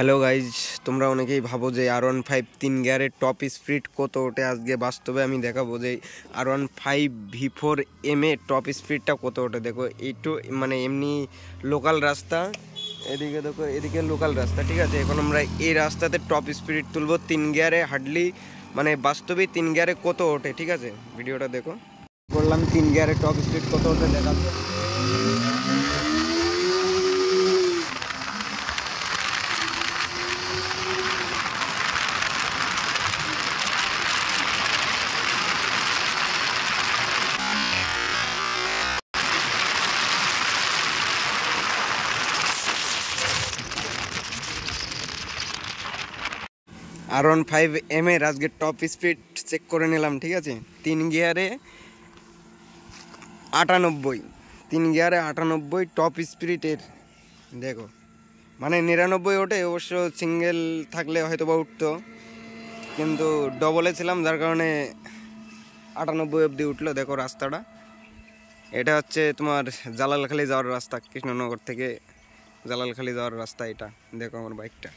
Hello guys, তোমরা অনেকেই ভাবো যে R15 3 গিয়ারের টপ স্পিড কত ওঠে। আজকে বাস্তবে আমি দেখাবো যে R15 V4M এর টপ স্পিডটা কত ওঠে। দেখো একটু মানে এমনি লোকাল রাস্তা, এদিকে দেখো এদিকে লোকাল রাস্তা, ঠিক আছে। এখন আমরা এই রাস্তাতে টপ স্পিড তুলবো 3 গিয়ারে, হার্ডলি মানে বাস্তবে 3 গিয়ারে কত ওঠে, ঠিক আছে। ভিডিওটা দেখো, বললাম 3 গিয়ারে টপ স্পিড কত ওঠে দেখাবো। R15M এর আজকে টপ স্পিড চেক করে নিলাম, ঠিক আছে। 3 গিয়ারে 98, 3 গিয়ারে 98 টপ স্পিডের। দেখো মানে 99 ওঠে, অবশ্য সিঙ্গেল থাকলে হয়তো বা উঠতো, কিন্তু ডবলে ছিলাম যার কারণে 98 অবধি উঠলো। দেখো রাস্তাটা, এটা হচ্ছে তোমার জালালখালি যাওয়ার রাস্তা, কৃষ্ণনগর থেকে জালালখালি যাওয়ার রাস্তা। এটা দেখো আমার বাইকটা।